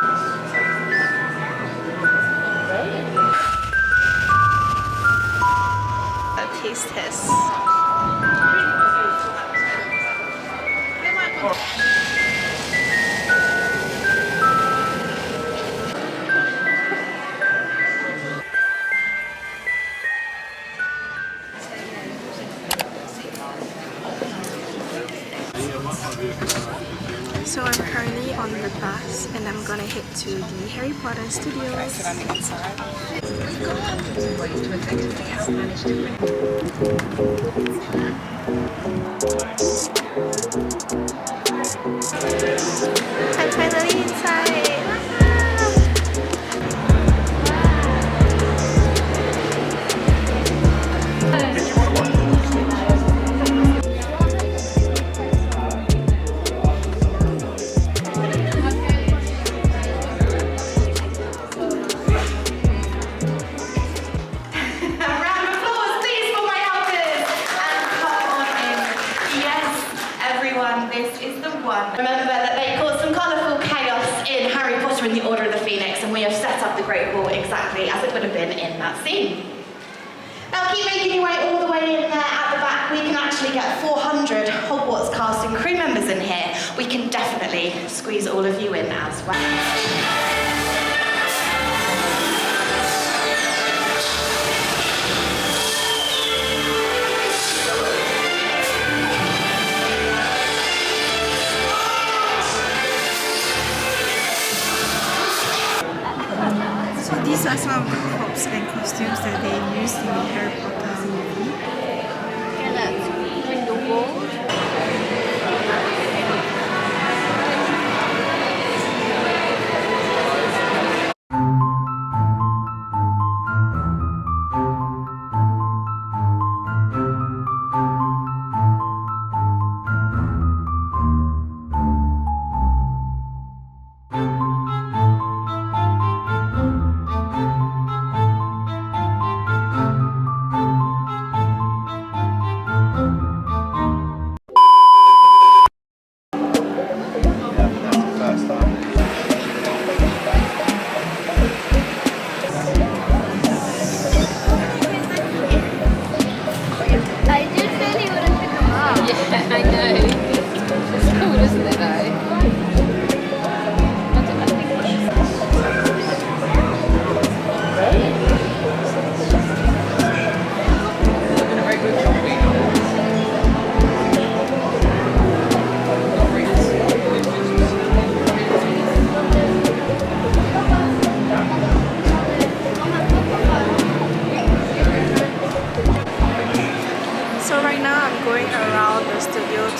A taste test. So I'm currently on the bus and I'm gonna head to the Harry Potter studios. I sit on the inside. I'm finally inside. This is the one. Remember that they caused some colourful chaos in Harry Potter and the Order of the Phoenix, and we have set up the Great Hall exactly as it would have been in that scene. Now keep making your way all the way in there at the back. We can actually get 400 Hogwarts cast and crew members in here. We can definitely squeeze all of you in as well. These are some of the props and costumes that they used in the Harry Potter movie. And that's Grindelwald.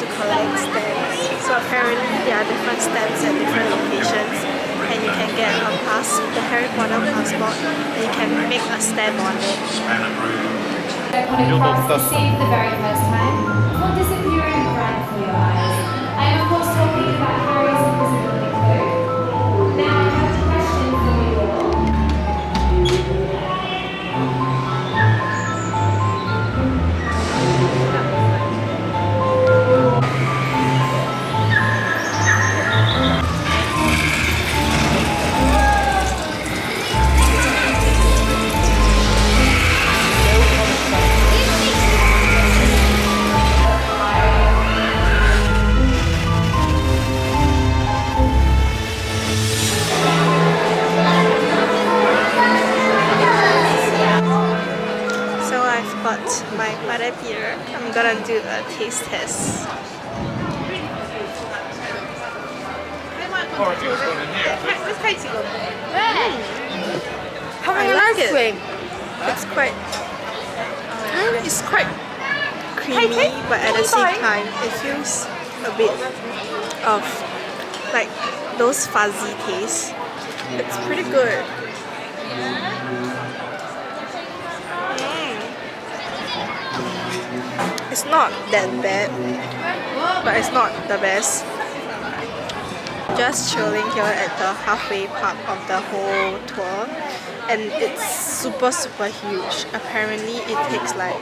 to collect stamps. So apparently there are different stamps at different locations, and you can get a the Harry Potter passport, and you can make a stamp on it. Iconic props to see for the very first time will disappear in bright for your eyes. I am of course talking about Harry's invisibility cloak. Now I have a question for you all. My butter beer. I'm gonna do a taste test. How I like it. It's quite creamy, but at the same time it feels a bit of like those fuzzy tastes. It's pretty good. It's not that bad, but it's not the best. Just chilling here at the halfway part of the whole tour, and it's super huge. Apparently it takes like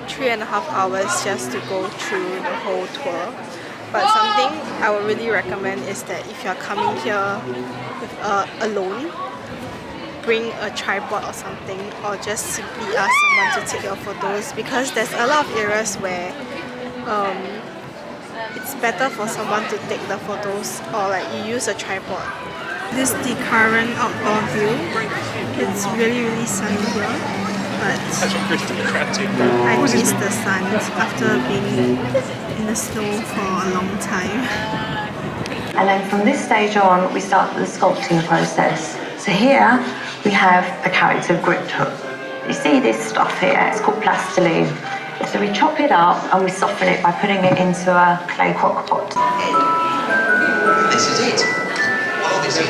3.5 hours just to go through the whole tour, But something I would really recommend is that if you're coming here with, alone, bring a tripod or something, or just simply ask someone to take your photos, because there's a lot of areas where it's better for someone to take the photos, or like you use a tripod. This is the current outdoor view. It's really sunny here, but I miss the sun after being in the snow for a long time. And then from this stage on, we start the sculpting process. So here we have a character grip hook. You see this stuff here, it's called plastiline. So we chop it up and we soften it by putting it into a clay crock pot. This is it. Oh, this is it.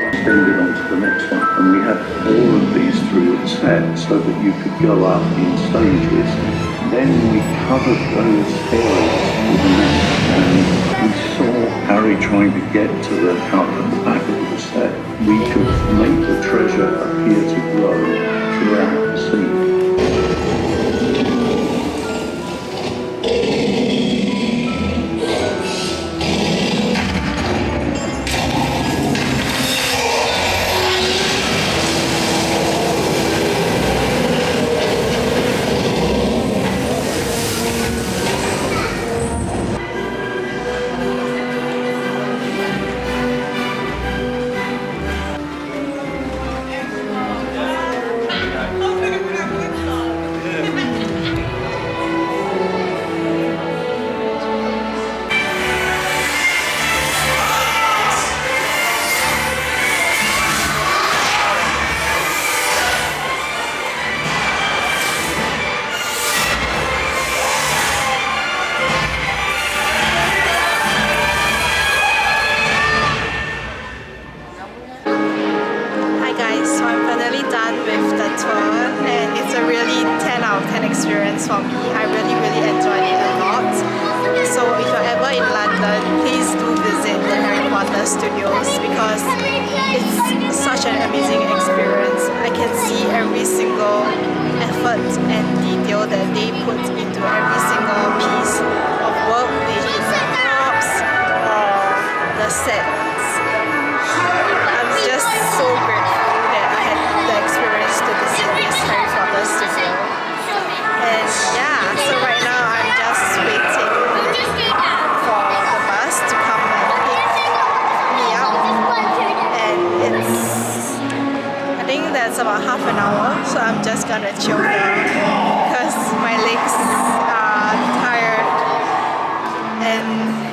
Extended onto the next one, and we had all of these through the set so that you could go up in stages. Then we covered those areas with a net, and we saw Harry trying to get to the hut at the back of the set. We could make the treasure appear to grow throughout the scene. experience for me. I really enjoyed it a lot. So if you're ever in London, please do visit the Harry Potter studios because it's such an amazing experience. I can see every single effort and detail that they put into every single piece of work, be it the props or the sets. I'm just so grateful that I had the experience to visit this Harry Potter studio. And yeah, so right now I'm just waiting for the bus to come and pick me up. And I think that's about half an hour, so I'm just gonna chill here because my legs are tired and